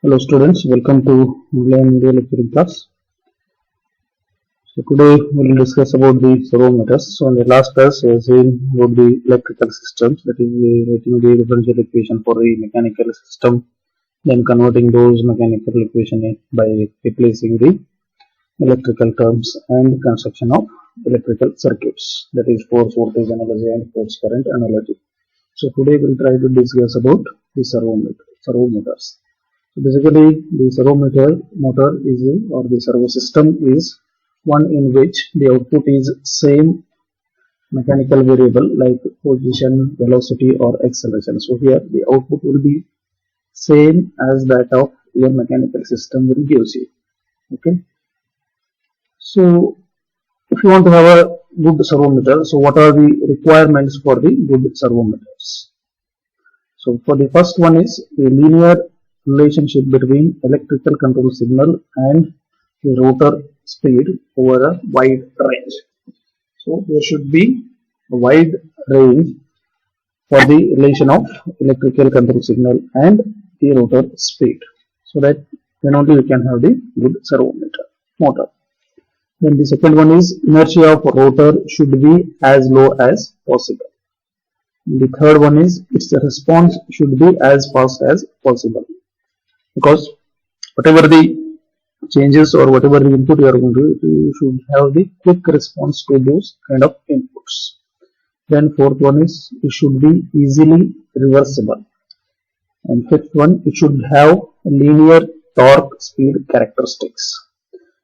Hello students, welcome to online video lecturing class. So today we will discuss about the servo motors. So in the last class we have seen about the electrical systems, that is writing the differential equation for the mechanical system, then converting those mechanical equation by replacing the electrical terms and construction of electrical circuits, that is force voltage analogy and force current analogy. So today we will try to discuss about the servo motors. So basically, the servo motor is or the servo system is one in which the output is same mechanical variable like position, velocity, or acceleration. So here the output will be same as that of your mechanical system will gives you. Okay. So if you want to have a good servo motor, so what are the requirements for the good servo motors? So for the first one is a linear relationship between electrical control signal and the rotor speed over a wide range. So there should be a wide range for the relation of electrical control signal and the rotor speed, so that then only we can have the good servo motor. Then the second one is inertia of rotor should be as low as possible. The third one is its response should be as fast as possible, because whatever the changes or whatever the input you are going to do, you should have the quick response to those kind of inputs. Then fourth one is it should be easily reversible, and fifth one it should have linear torque speed characteristics.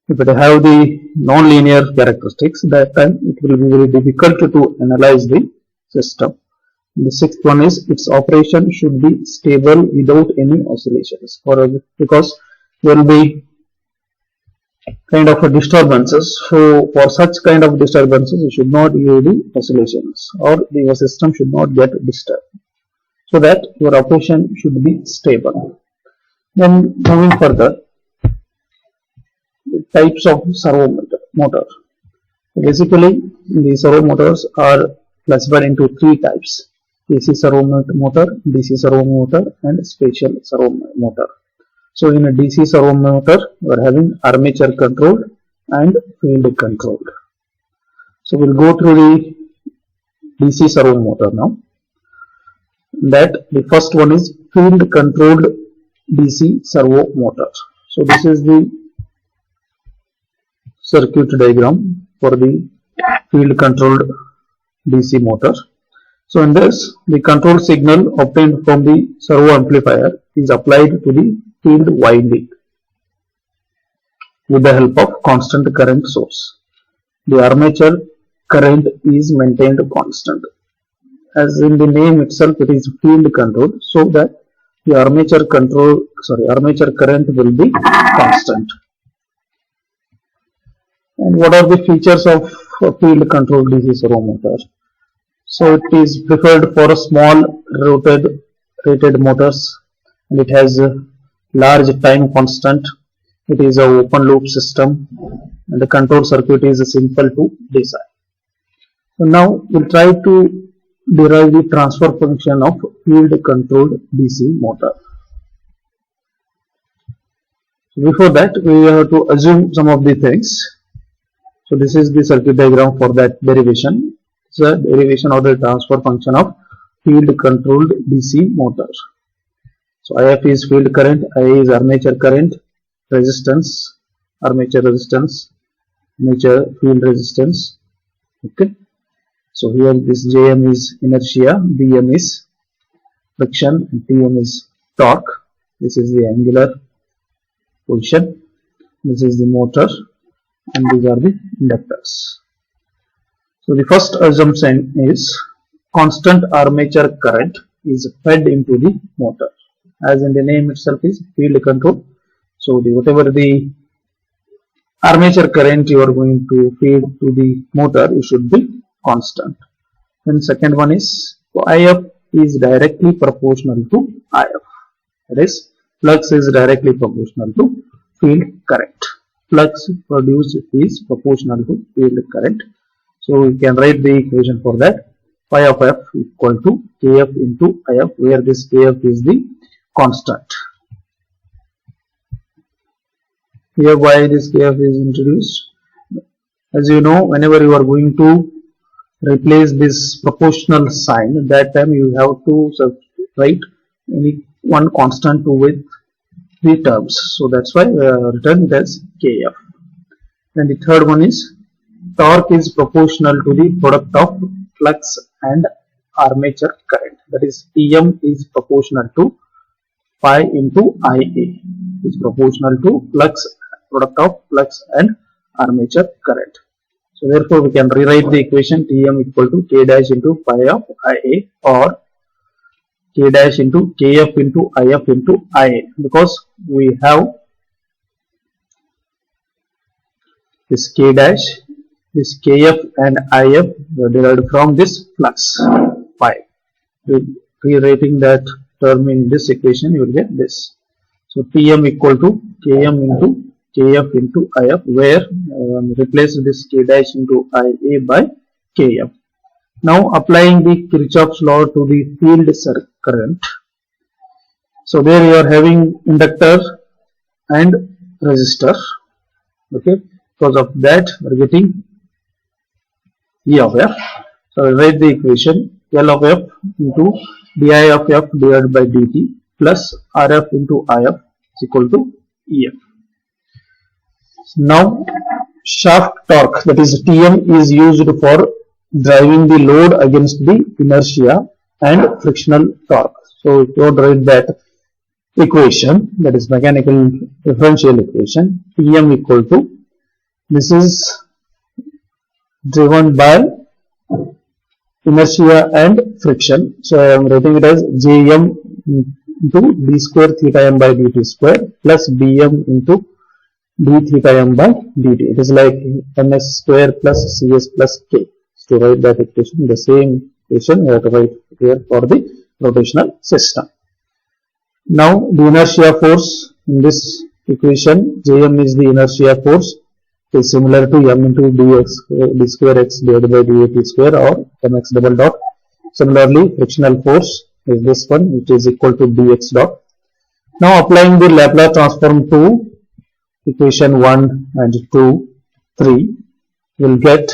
If it have the non-linear characteristics, that time it will be very difficult to analyze the system. The sixth one is its operation should be stable without any oscillations, because there will be kind of a disturbances. So for such kind of disturbances, you should not use the oscillations, or your system should not get disturbed, so that your operation should be stable. Then moving further, the types of servo motor. Basically, the servo motors are classified into three types: AC servo motor, DC servo motor, and special servo motor. So in a DC servo motor, we are having armature controlled and field controlled. So we'll go through the DC servo motor now. That the first one is field controlled DC servo motor. So this is the circuit diagram for the field controlled DC motor. So in this, the control signal obtained from the servo amplifier is applied to the field winding with the help of constant current source. The armature current is maintained constant. As in the name itself, it is field controlled, so that the armature current will be constant. And what are the features of a field controlled DC servo motor? So it is preferred for small rated motors, and it has a large time constant. It is an open loop system, and the control circuit is simple to design. So now we'll try to derive the transfer function of field controlled DC motor. So before that, we have to assume some of the things. So this is the circuit diagram for that derivation. It's a derivation of the transfer function of field controlled DC motor. So IF is field current, I is armature current, resistance, armature resistance, armature field resistance. Okay. So here this Jm is inertia, Bm is friction, and Tm is torque. This is the angular position. This is the motor, and these are the inductors. So the first assumption is constant armature current is fed into the motor. As in the name itself is field control. So whatever the armature current you are going to feed to the motor, it should be constant. Then second one is IF is directly proportional to IF. That is, flux is directly proportional to field current. Flux produced is proportional to field current. So we can write the equation for that. Phi of F equal to Kf into If, where this Kf is the constant. Here why this kf is introduced. As you know, whenever you are going to replace this proportional sign, at that time you have to write any one constant with the terms. So that's why written it as kf. And the third one is torque is proportional to the product of flux and armature current. That is, Tm is proportional to pi into Ia, is proportional to product of flux and armature current. So therefore we can rewrite the equation Tm equal to K dash into pi of Ia, or K dash into Kf into If into Ia, because we have this K dash, this Kf and If derived from this flux pi. Rewriting that term in this equation, you will get this. So Tm equal to Km into Kf into If, where replace this K dash into Ia by Kf. Now applying the Kirchhoff's law to the field current. So there you are having inductor and resistor. Okay, because of that we are getting E of F. So I write the equation L of F into di of F divided by dt plus Rf into If is equal to Ef. Now shaft torque, that is Tm, is used for driving the load against the inertia and frictional torque. So if you write that equation, that is mechanical differential equation, Tm equal to, this is driven by inertia and friction. So I am writing it as Jm into d square theta m by dt square plus Bm into d theta m by dt. It is like ms square plus cs plus k. To write that equation, the same equation we have to write here for the rotational system. Now the inertia force in this equation, Jm is the inertia force, is similar to m into d square x divided by dt square, or mx double dot. Similarly, frictional force is this one, which is equal to dx dot. Now applying the Laplace transform to equation 1 and 2, 3, we will get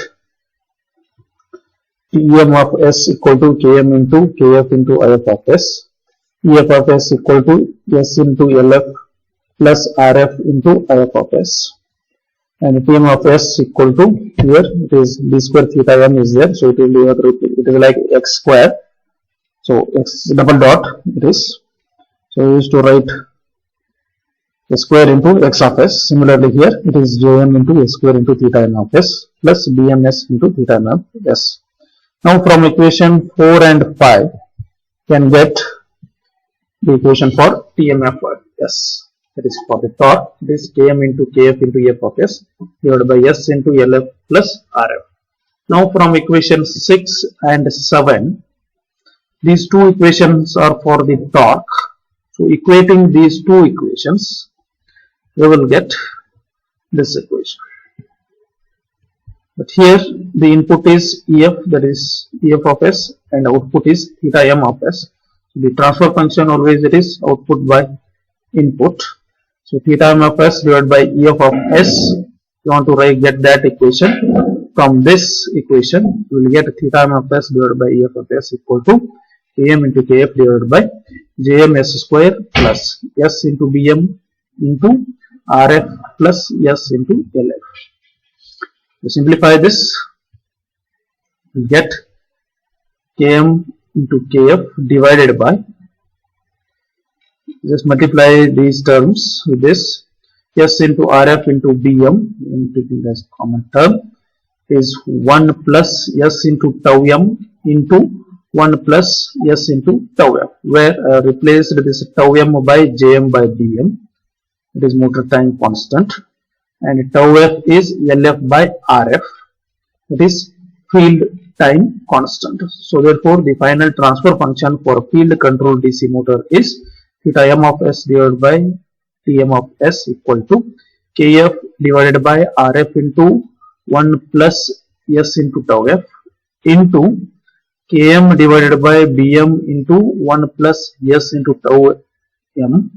Tm of s equal to Km into Kf into If of s. Ef of s equal to s into Lf plus Rf into If of s. And Tm of s equal to, here it is d square theta m is there, so it will be, it is like x square. So x double dot it is. So we used to write a square into x of s. Similarly here it is Jm into s square into theta m of s plus Bms into theta m of s. Now from equation 4 and 5 can get the equation for Tmf of s. That is for the torque, it is Km into Kf into F of s divided by s into Lf plus Rf. Now from equation 6 and 7, these two equations are for the torque. So equating these two equations, we will get this equation. But here the input is Ef, that is Ef of s, and output is theta m of s. So the transfer function always it is output by input. So theta m of s divided by Ef of s. You want to get that equation. From this equation, we will get theta m of s divided by Ef of s equal to Km into Kf divided by Jm s square plus s into Bm into Rf plus s into Lf. To simplify this, we get Km into Kf divided by, just multiply these terms with this, s into Rf into Bm, taking as common term, is 1 plus s into tau m into 1 plus s into tau f, where I replaced this tau m by Jm by Bm. It is motor time constant, and tau f is Lf by Rf, it is field time constant. So therefore the final transfer function for field control DC motor is theta m of s divided by Tm of s equal to Kf divided by Rf into 1 plus s into tau f into Km divided by Bm into 1 plus s into tau m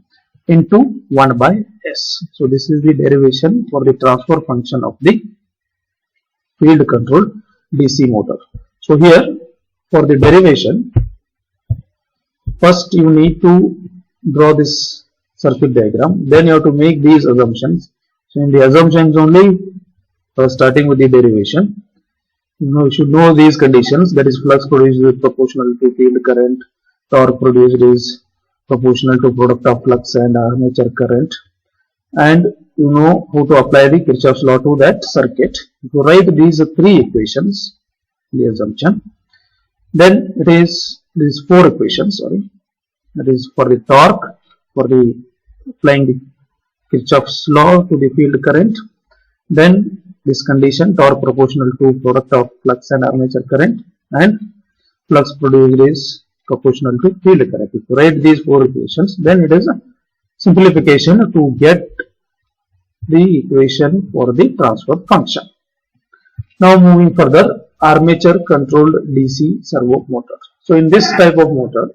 into 1 by S. So this is the derivation for the transfer function of the field controlled DC motor. So here for the derivation, first you need to draw this circuit diagram, then you have to make these assumptions. So in the assumptions only, starting with the derivation, you should know these conditions, that is flux produced is proportional to field current, torque produced is proportional to product of flux and armature current, and you know how to apply the Kirchhoff's law to that circuit. If you write these three equations, the assumption, then it is these four equations, that is for the torque, for the applying the Kirchhoff's law to the field current, then this condition torque proportional to product of flux and armature current, and flux produced is proportional to field current. If you write these four equations, then it is a simplification to get the equation for the transfer function. Now moving further, armature controlled DC servo motor. So in this type of motor,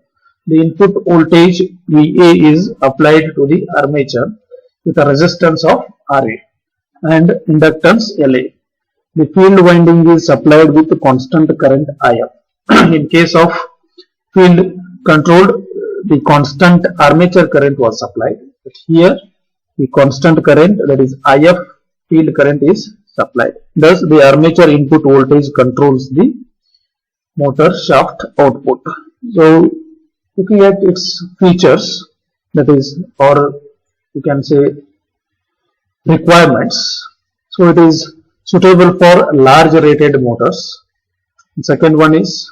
the input voltage VA is applied to the armature with a resistance of RA and inductance LA. The field winding is supplied with constant current IF. In case of field controlled, the constant armature current was supplied, but here the constant current, that is IF field current, is supplied. Thus the armature input voltage controls the motor shaft output. So looking at its features, that is, or you can say requirements, so it is suitable for large rated motors. The second one is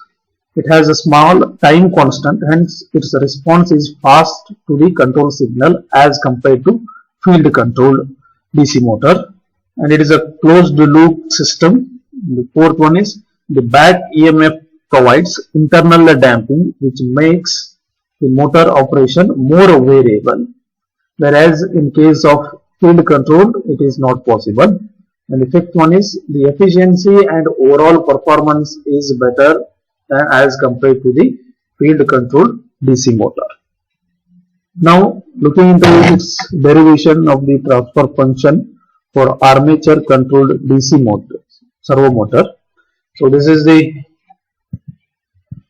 it has a small time constant, hence its response is fast to the control signal as compared to field controlled DC motor, and it is a closed loop system. The fourth one is the back EMF provides internal damping, which makes the motor operation more variable, whereas in case of field control it is not possible. And the fifth one is the efficiency and overall performance is better than as compared to the field controlled DC motor. Now looking into its derivation of the transfer function for armature controlled DC motor, servo motor. So this is the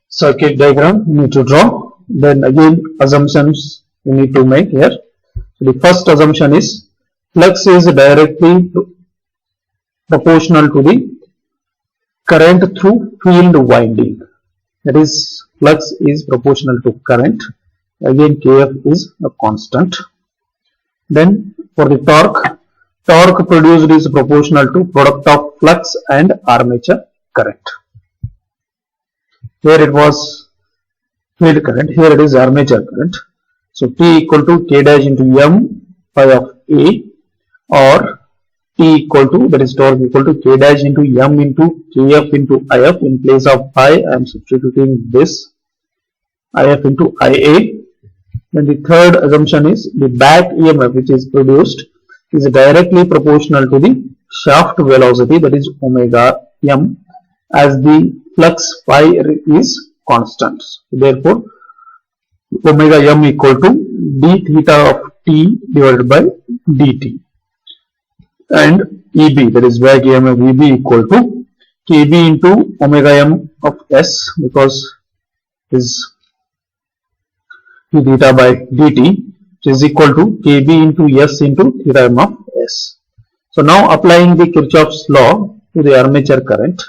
circuit diagram you need to draw. Then again assumptions you need to make here. So the first assumption is flux is directly proportional to the current through field winding. That is, flux is proportional to current. Again Kf is a constant. Then for the torque, torque produced is proportional to product of flux and armature current. Here it was field current, here it is armature current. So T equal to K dash into M phi of A, or T equal to, that is torque equal to K dash into M into Kf into If. In place of phi I am substituting this If into Ia. Then the third assumption is the back EMF which is produced is directly proportional to the shaft velocity, that is omega m, as the flux phi is constant. Therefore omega m equal to d theta of T divided by dt, and Eb, that is back EMF Eb, equal to Kb into omega m of S, because is d theta by dt, which is equal to Kb into S into theta m of S. So now applying the Kirchhoff's law to the armature current,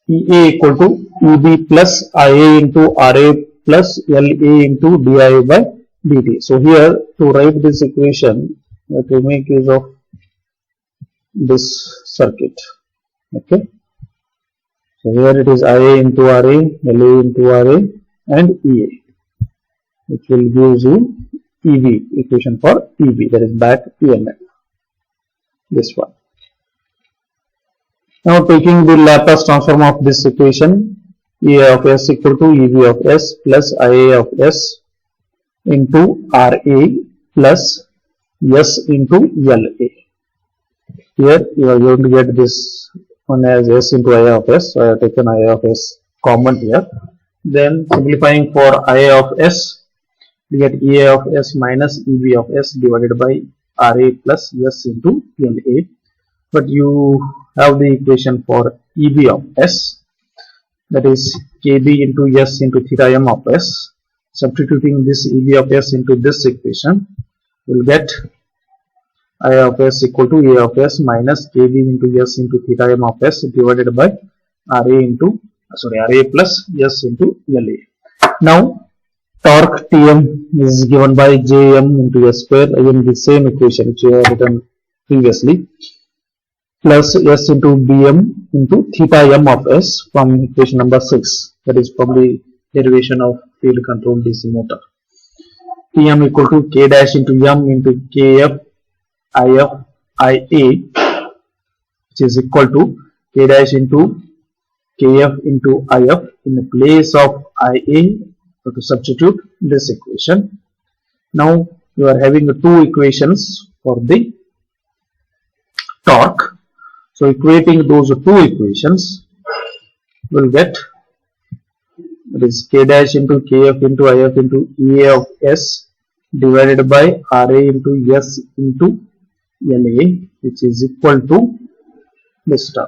Ea equal to Eb plus Ia into Ra plus La into di by dt. So here to write this equation, we have to make use of this circuit. Okay. So here it is Ia into Ra, La into Ra, and Ea, which will give you Eb, equation for Eb, that is back EMF, this one. Now taking the Laplace transform of this equation, Ea of S equal to Eb of S plus Ia of S into Ra plus S into La. Here you are going to get this one as S into Ia of S, so I have taken Ia of S common here. Then simplifying for Ia of S, we get EA of S minus EB of S divided by RA plus S into LA. But you have the equation for EB of S, that is KB into S into theta m of S. Substituting this EB of S into this equation, we'll get I of S equal to A of S minus KB into S into theta m of S divided by RA plus S into LA. Now torque Tm is given by Jm into S square, again the same equation which we have written previously, plus S into Bm into theta m of S from equation number 6, that is probably derivation of field control DC motor. Tm equal to K dash into M into Kf If Ia, which is equal to K dash into Kf into If. In the place of Ia, to substitute this equation. Now you are having two equations for the torque. So equating those two equations, will get, that is K dash into Kf into If into EA of S divided by RA into S into LA, which is equal to this term.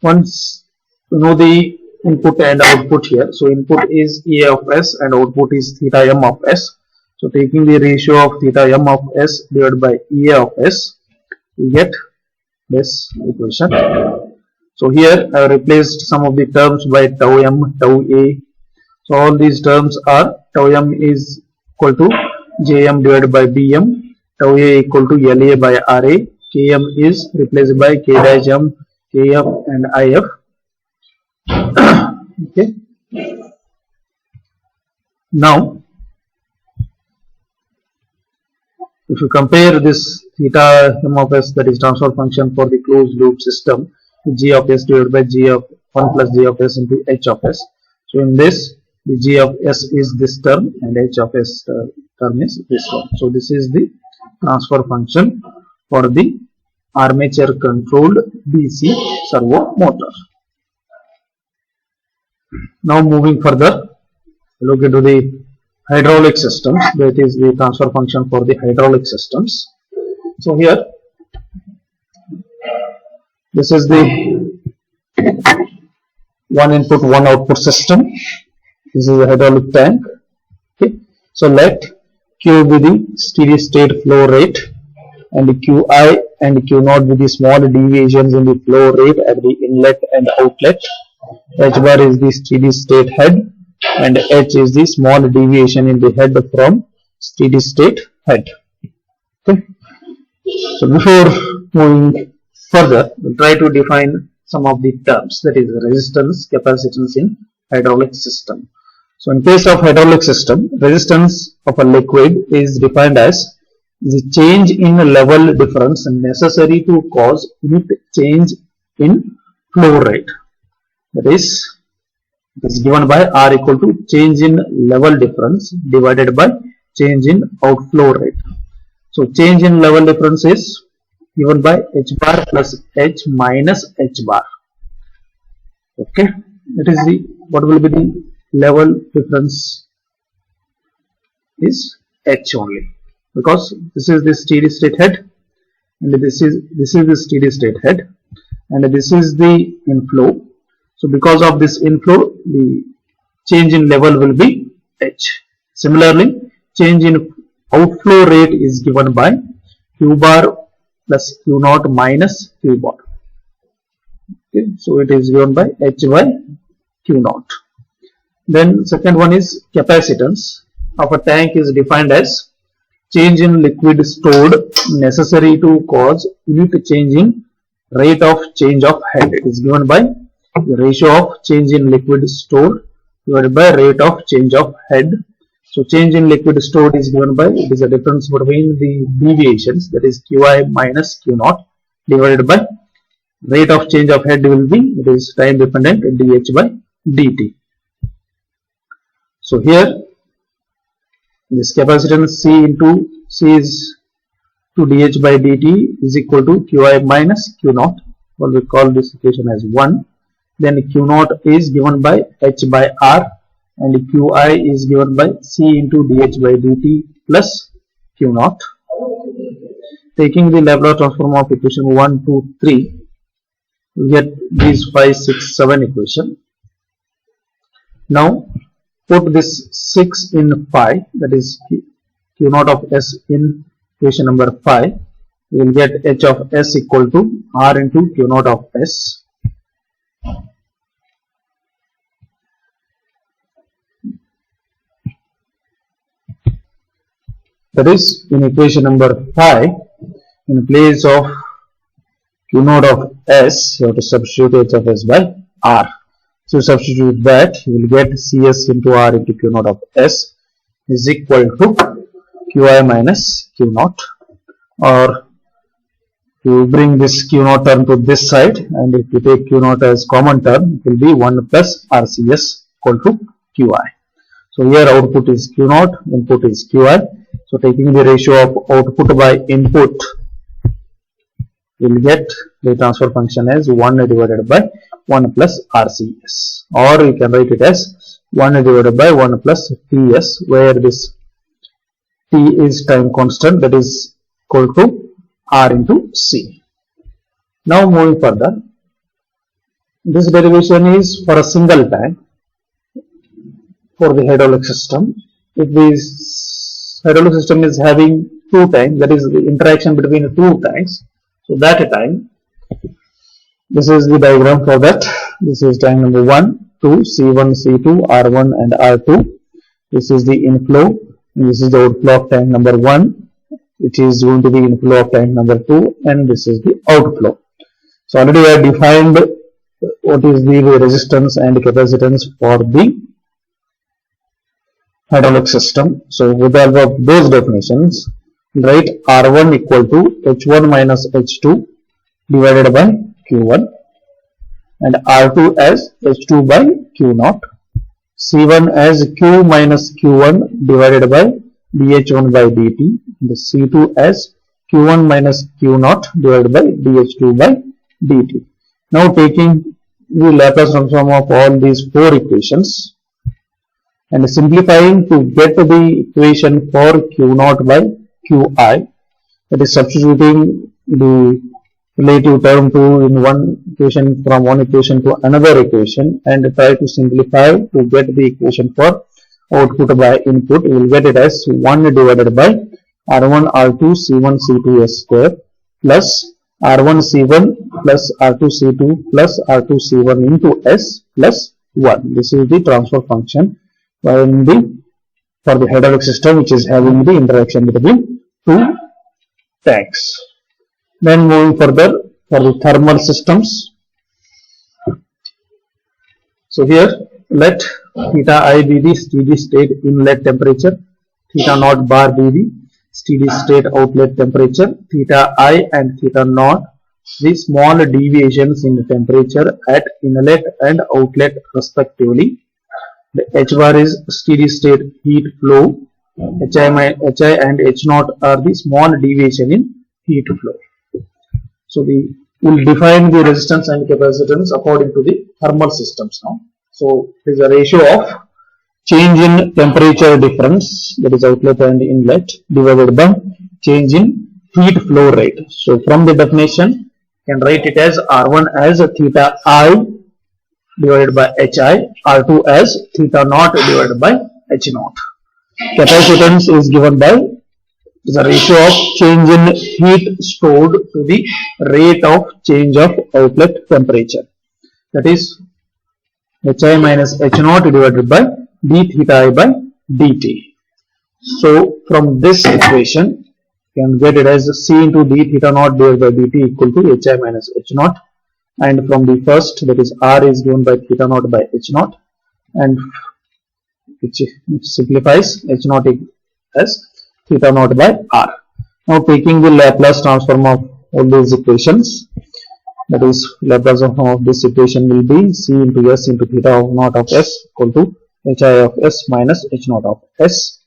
Once you know the input and output here, so input is EA of S and output is theta m of S. So taking the ratio of theta m of S divided by EA of S, we get this equation. So here I have replaced some of the terms by tau m, tau a. So all these terms are tau m is equal to Jm divided by Bm, tau a equal to LA by RA, Km is replaced by K dash m, Kf and If. Okay. Now, if you compare this theta m of S, that is transfer function for the closed loop system, G of S divided by G of 1 plus G of S into H of S. So in this, the G of S is this term and H of S term is this one. So this is the transfer function for the armature controlled DC servo motor. Now moving further, look into the hydraulic systems, that is the transfer function for the hydraulic systems. So here, this is the one input one output system. This is a hydraulic tank. Okay. So let Q be the steady state flow rate and Qi and Q0 be the small deviations in the flow rate at the inlet and outlet. H bar is the steady state head and H is the small deviation in the head from steady state head. Okay. So before moving further, we'll try to define some of the terms, that is resistance, capacitance in hydraulic system. So in case of hydraulic system, resistance of a liquid is defined as the change in level difference necessary to cause unit change in flow rate. That is, it is given by R equal to change in level difference divided by change in outflow rate. So change in level difference is given by H bar plus H minus H bar. Okay, that is the, what will be the level difference is H only, because this is the steady state head and this is the steady state head and this is the inflow. So because of this inflow, the change in level will be H. Similarly, change in outflow rate is given by Q bar plus Q0 minus Q bar. Okay, so it is given by H by Q0. Then second one is capacitance of a tank is defined as change in liquid stored necessary to cause unit change in rate of change of head. It is given by the ratio of change in liquid stored divided by rate of change of head. So change in liquid stored is given by, it is a difference between the deviations, that is Qi minus Q0 divided by rate of change of head will be, it is time dependent, dH by dt. So here this capacitance C is to dH by dt is equal to Qi minus Q0, or we call this equation as 1. Then Q0 is given by H by R and Qi is given by C into dH by dt plus Q naught. Taking the Laplace transform of equation 1, 2, 3, we get these 5, 6, 7 equation. Now put this 6 in phi, that is Q naught of S in equation number 5. We will get H of S equal to R into Q naught of S. That is, in equation number 5, in place of Q naught of S, you have to substitute H of S by R. So substitute that, you will get Cs into R into Q naught of S is equal to Qi minus Q naught, or you bring this Q naught term to this side, and if you take Q naught as common term, it will be 1 plus RCS equal to Qi. So here output is Q naught, input is Qi. So taking the ratio of output by input, we will get the transfer function as 1 divided by 1 plus RCS, or you can write it as 1 divided by 1 plus Ts, where this T is time constant, that is equal to R into C. Now moving further, this derivation is for a single time for the hydraulic system. If this hydraulic system is having two times, that is the interaction between two tanks, so that time, this is the diagram for that. This is tank number 1, 2, C1, C2, R1 and R2. This is the inflow, and this is the outflow of tank number 1, which is going to be inflow of tank number 2, and this is the outflow. So already I have defined what is the resistance and capacitance for the hydraulic system. So with the help of those definitions, write R1 equal to H1 minus H2 divided by Q1, and R2 as H2 by Q0, C1 as Q minus Q1 divided by dH1 by dt, and C2 as Q1 minus Q0 divided by dH2 by dt. Now taking the Laplace transform of all these four equations and simplifying to get the equation for Q0 by Qi, that is substituting the relative term to in one equation from one equation to another equation, and try to simplify to get the equation for output by input. We will get it as 1 divided by R1 R2 C1 C2 S square plus R1 C1 plus R2 C2 plus R2 C1 into S plus 1. This is the transfer function for the hydraulic system, which is having the interaction between two tanks. Then moving further for the thermal systems. So here let theta I be the steady state inlet temperature, theta naught bar be the steady state outlet temperature, theta I and theta naught the small deviations in the temperature at inlet and outlet respectively. The H bar is steady state heat flow, Hi and H naught are the small deviation in heat flow. So we will define the resistance and capacitance according to the thermal systems now. So it is a ratio of change in temperature difference, that is outlet and inlet, divided by change in heat flow rate. So from the definition, you can write it as R1 as theta I divided by Hi, R2 as theta naught divided by H naught. Capacitance is given by the ratio of change in heat stored to the rate of change of outlet temperature, that is Hi minus H naught divided by d theta I by dt. So from this equation you can get it as C into d theta naught divided by dt equal to Hi minus H naught, and from the first, that is R is given by theta naught by H naught, and which simplifies H naught as theta naught by R. Now taking the Laplace transform of all these equations, that is Laplace transform of this equation will be C into S into theta naught of S equal to Hi of S minus H naught of S,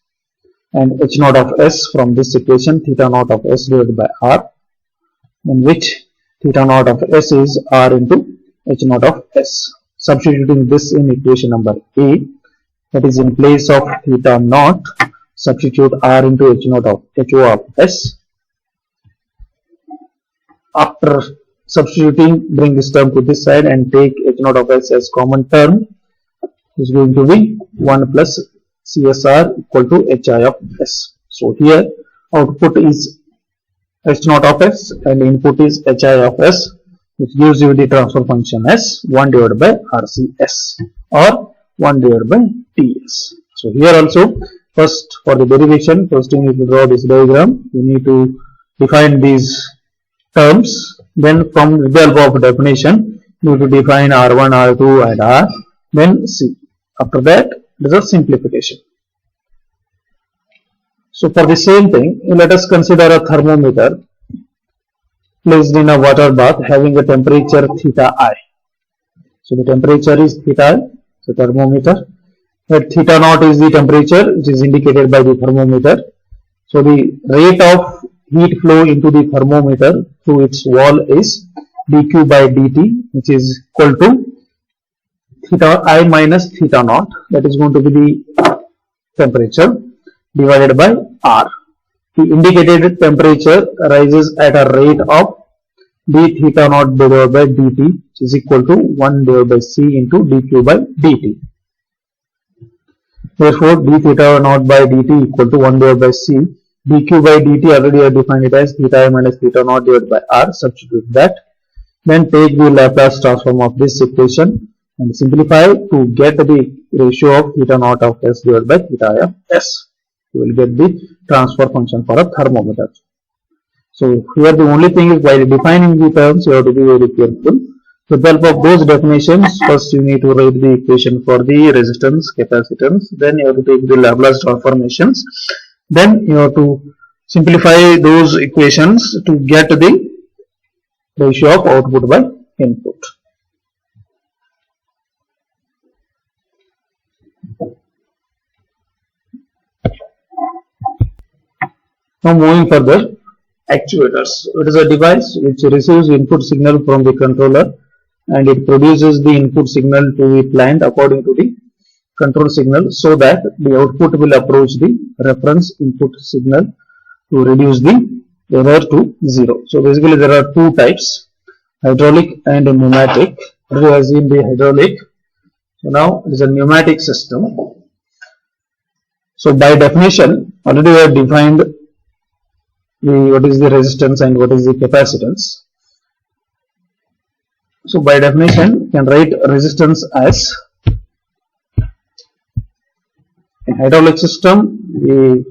and H naught of S from this equation theta naught of S divided by R, in which theta naught of S is R into H naught of S. Substituting this in equation number A, that is in place of theta naught, substitute R into H naught of HO of S. After substituting, bring this term to this side and take H naught of S as common term. Is going to be 1 plus CSR equal to HI of S. So here output is H naught of S and input is HI of S, which gives you the transfer function as 1 divided by RCS or 1 divided by TS. So here also, first for the derivation, first you need to draw this diagram. You need to define these terms. Then from the help of definition, you need to define R1, R2 and R, then C. After that, there is a simplification. So for the same thing, let us consider a thermometer placed in a water bath having a temperature theta I. So the temperature is theta I, so thermometer. That theta naught is the temperature which is indicated by the thermometer. So the rate of heat flow into the thermometer through its wall is dq by dt, which is equal to theta I minus theta naught, that is going to be the temperature, divided by R. The indicated temperature rises at a rate of d theta naught divided by dt, which is equal to 1 divided by C into dq by dt. Therefore, d theta naught by dt equal to 1 divided by C. dq by dt already I defined it as theta I minus theta naught divided by R. Substitute that. Then take the Laplace transform of this equation and simplify to get the ratio of theta naught of S divided by theta I of S. You will get the transfer function for a thermometer. So here the only thing is, while defining the terms, you have to be very careful. With the help of those definitions, first you need to write the equation for the resistance, capacitance, then you have to take the Laplace transformations, then you have to simplify those equations to get the ratio of output by input. Now moving further, actuators. It is a device which receives input signal from the controller and it produces the input signal to the plant according to the control signal, so that the output will approach the reference input signal to reduce the error to 0. So basically there are two types, hydraulic and pneumatic. We have seen the hydraulic. So now it is a pneumatic system. So by definition, already we have defined what is the resistance and what is the capacitance. So by definition, you can write resistance as, in hydraulic system, the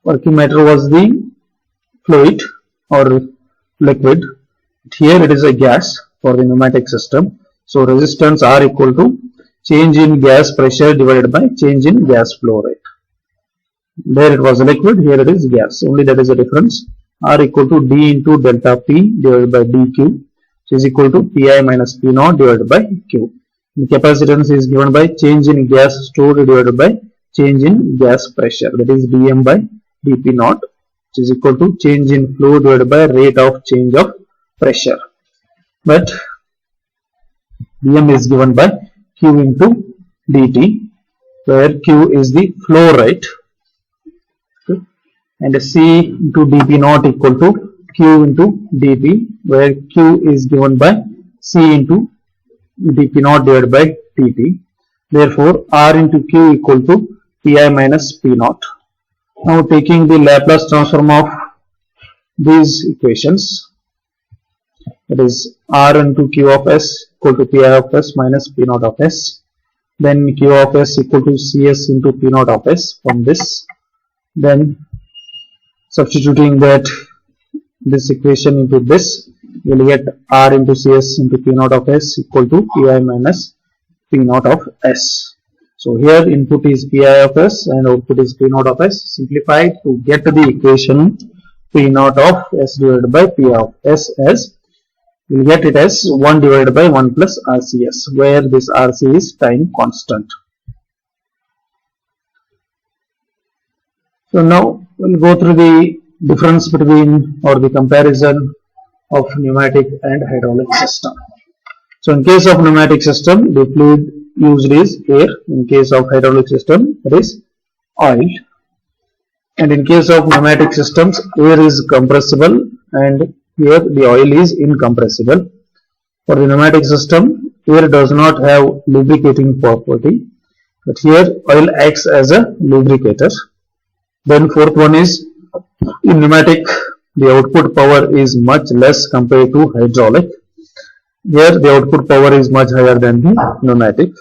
working matter was the fluid or liquid. Here it is a gas for the pneumatic system. So resistance R equal to change in gas pressure divided by change in gas flow rate. There it was a liquid, here it is gas, only that is the difference. R equal to D into delta P divided by dQ, which is equal to Pi minus P naught divided by Q. The capacitance is given by change in gas stored divided by change in gas pressure, that is dm by dP naught, which is equal to change in flow divided by rate of change of pressure. But dm is given by Q into dt, where Q is the flow rate, and C into dP naught equal to Q into dP, where Q is given by C into dP naught divided by dt. Therefore, R into Q equal to Pi minus P naught. Now taking the Laplace transform of these equations, that is R into Q of S equal to Pi of S minus P naught of S. Then Q of S equal to Cs into P naught of S from this. Then substituting that this equation into this, you will get R into Cs into P naught of S equal to Pi minus P naught of S. So here input is Pi of S and output is P naught of S. Simplify to get the equation P naught of S divided by P of S as, we will get it as 1 divided by 1 plus RCS, where this RC is time constant. So now we will go through the difference between or the comparison of pneumatic and hydraulic system. So in case of pneumatic system, the fluid used is air. In case of hydraulic system, that is oil. And in case of pneumatic systems, air is compressible and here the oil is incompressible. For the pneumatic system, air does not have lubricating property, but here oil acts as a lubricator. Then fourth one is, in pneumatic the output power is much less compared to hydraulic. Here the output power is much higher than the pneumatic.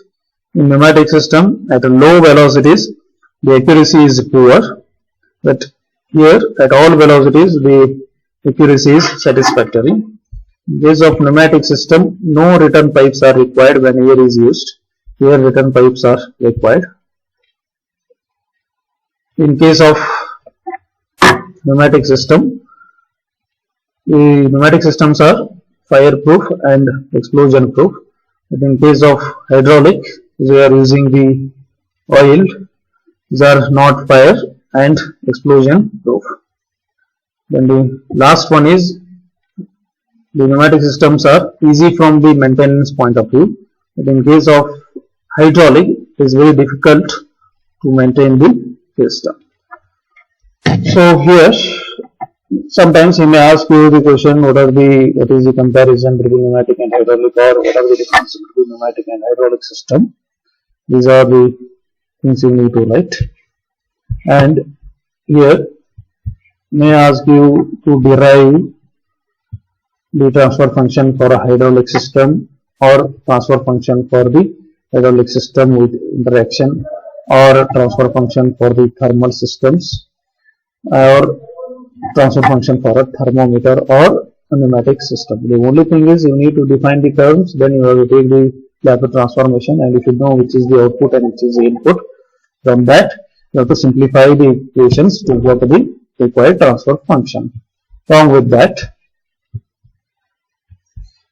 In pneumatic system, at low velocities the accuracy is poor, but here at all velocities the accuracy is satisfactory. In case of pneumatic system, no return pipes are required when air is used. Here return pipes are required. In case of pneumatic system, the pneumatic systems are fireproof and explosion proof. But in case of hydraulic, we are using the oil, these are not fire and explosion proof. Then the last one is, the pneumatic systems are easy from the maintenance point of view, but in case of hydraulic it is very difficult to maintain the system. So here sometimes he may ask you the question, what is the comparison between pneumatic and hydraulic, or what are the differences between pneumatic and hydraulic system. These are the things you need to write. And here may ask you to derive the transfer function for a hydraulic system, or transfer function for the hydraulic system with interaction, or transfer function for the thermal systems, or transfer function for a thermometer or a pneumatic system. The only thing is, you need to define the terms, then you have to take the Laplace transformation, and you should know which is the output and which is the input. From that you have to simplify the equations to get the required transfer function. Along with that,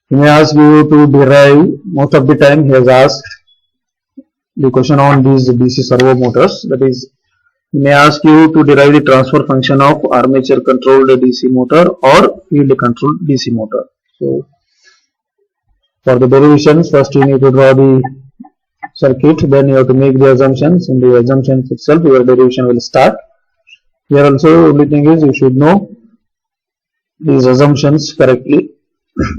he may ask you to derive, most of the time he has asked the question on these DC servo motors, that is, he may ask you to derive the transfer function of armature controlled DC motor or field controlled DC motor. So for the derivations, first you need to draw the circuit, then you have to make the assumptions. In the assumptions itself your derivation will start. Here also only thing is, you should know these assumptions correctly.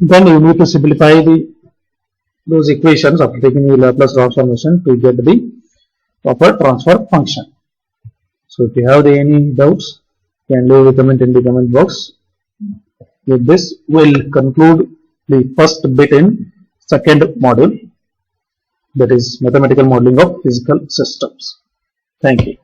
Then you need to simplify those equations after taking the Laplace transformation to get the proper transfer function. So if you have any doubts, you can leave a comment in the comment box. With this, we'll conclude the first bit in second module, that is mathematical modeling of physical systems. Thank you.